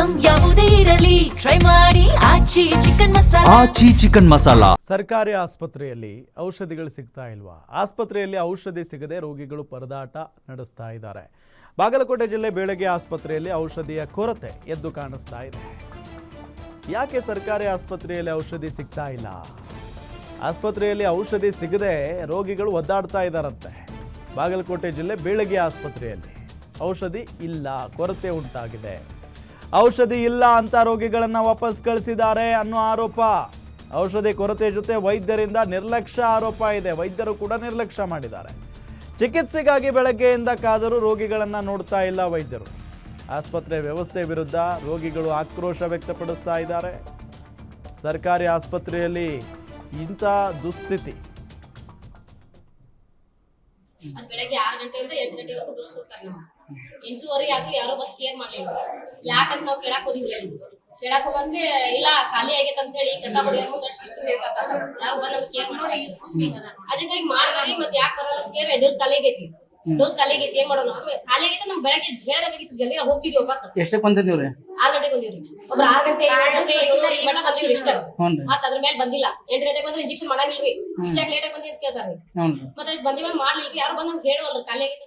Item ಯಾವುದೇ ಇರಲಿ try ಮಾಡಿ ಆಚಿ ಚಿಕನ್ ಮಸಾಲಾ. ಆಚಿ ಚಿಕನ್ ಮಸಾಲಾ. ಸರ್ಕಾರಿ ಆಸ್ಪತ್ರೆಯಲ್ಲಿ ಔಷಧಿಗಳು ಸಿಗ್ತಾ ಇಲ್ವಾ? ಆಸ್ಪತ್ರೆಯಲ್ಲಿ ಔಷಧಿ ಸಿಗದೆ ರೋಗಿಗಳು ಪರದಾಟ ನಡೆಸ್ತಾ ಇದ್ದಾರೆ. ಬಾಗಲಕೋಟೆ ಜಿಲ್ಲೆ ಬೇಳಗೆ ಆಸ್ಪತ್ರೆಯಲ್ಲಿ ಔಷಧಿಯ ಕೊರತೆ ಎದ್ದು ಕಾಣಿಸ್ತಾ ಇದೆ. ಯಾಕೆ ಸರ್ಕಾರಿ ಆಸ್ಪತ್ರೆಯಲ್ಲಿ ಔಷಧಿ ಸಿಗ್ತಾ ಇಲ್ಲ? ಆಸ್ಪತ್ರೆಯಲ್ಲಿ ಔಷಧಿ ಸಿಗದೆ ರೋಗಿಗಳು ಒದ್ದಾಡ್ತಾ ಇದ್ದಾರಂತೆ. ಬಾಗಲಕೋಟೆ ಜಿಲ್ಲೆ ಬೇಳಗೆ ಆಸ್ಪತ್ರೆಯಲ್ಲಿ ಔಷಧಿ ಇಲ್ಲ, ಕೊರತೆ ಉಂಟಾಗಿದೆ. ಔಷಧಿ ಇಲ್ಲ ಅಂತ ರೋಗಿಗಳನ್ನ ವಾಪಸ್ ಕಳಿಸಿದ್ದಾರೆ ಅನ್ನೋ ಆರೋಪ. ಔಷಧಿ ಕೊರತೆ ಜೊತೆ ವೈದ್ಯರಿಂದ ನಿರ್ಲಕ್ಷ್ಯ ಆರೋಪ ಇದೆ. ವೈದ್ಯರು ಕೂಡ ನಿರ್ಲಕ್ಷ್ಯ ಮಾಡಿದ್ದಾರೆ. ಚಿಕಿತ್ಸೆಗಾಗಿ ಬೆಳಗ್ಗೆಯಿಂದ ಕಾದರೂ ರೋಗಿಗಳನ್ನ ನೋಡ್ತಾ ಇಲ್ಲ ವೈದ್ಯರು. ಆಸ್ಪತ್ರೆ ವ್ಯವಸ್ಥೆ ವಿರುದ್ಧ ರೋಗಿಗಳು ಆಕ್ರೋಶ ವ್ಯಕ್ತಪಡಿಸ್ತಾ ಇದ್ದಾರೆ. ಸರ್ಕಾರಿ ಆಸ್ಪತ್ರೆಯಲ್ಲಿ ಇಂಥ ದುಸ್ಥಿತಿ. ಬೆಳಗ್ಗೆ 6 ಗಂಟೆಯಿಂದ 8 ಗಂಟೆವರೆಗೂ ಡೋಸ್ ಕೊಡ್ತಾರೆ. ನಾವು 8:30 ಆದ್ರೂ ಯಾರೋ ಬಂದು ಕೇರ್ ಮಾಡಲಿಲ್ಲ. ಯಾಕಂತ ನಾವು ಕೇಳಕ್ ಹೋದಿವ್ರಿ. ಕೇಳಕ್ ಹೋಗಂದ್ರೆ ಇಲ್ಲ ಖಾಲಿ ಆಗೈತೆ ಅಂತ ಹೇಳಿ ಕಸ ಹೊಡೆಯೋರು ಮುಂದೆ ಸಿಸ್ಟಮ್ ಹೇಳ್ಕಸ ಯಾರು ಬಂದು ನಮ್ಗೆ ಕೇರ್ ಮಾಡೋರು ಈಗ ಖುಷಿಗದ. ಅದಕ್ಕೆ ಮಾಡಿದ್ರಿ ಮತ್ತೆ ಯಾಕೆ ಬರಲ್ಲ ಅಂತ ಕೇಳಿ ಡೋಸ್ ಖಾಲಿ ಆಗೈತಿ. ಡೋಸ್ ಖಾಲಿ ಆಗೈತಿ ಏನ್ ಮಾಡೋಣ? ಅದು ಖಾಲಿ ಆಗೈತೆ. ನಮ್ ಬೆಳಗ್ಗೆ ಹೇಳೋದಾಗಿತ್ತು, ಜಲ್ದಿ ಹೋಗ್ತಿದ್ವಿ ವಾಪಸ್. ಎಷ್ಟಕ್ಕೆ ಬಂದಿದ್ದೀವ್ರಿ? 6 ಗಂಟೆಗೆ ಬಂದಿವ್ರಿ. ಒಬ್ರು 6 ಗಂಟೆ 7 ಗಂಟೆ 7:30 ಮಟ್ಟ ಬಂದಿವ್ರಿ ಇಷ್ಟ. ಮತ್ತ ಅದ್ರ ಮೇಲೆ ಬಂದಿಲ್ಲ. 8 ಗಂಟೆಗೆ ಬಂದ್ರೆ ಇಂಜೆಕ್ಷನ್ ಮಾಡಂಗಿಲ್ರಿ. ಇಷ್ಟಾಗ ಲೇಟ್ ಆಗಿ ಬಂದಿ ಅಂತ ಕೇಳ್ತಾರ್ರಿ. ಮತ್ತೆ ಬಂದಿವಾಗ ಮಾಡ್ಲಿಲ್ರಿ. ಯಾರು ಬಂದ್ ನಮ್ಗೆ ಹೇಳುವಲ್ರಿ ಖಾಲಿ ಆಗೈತೆ.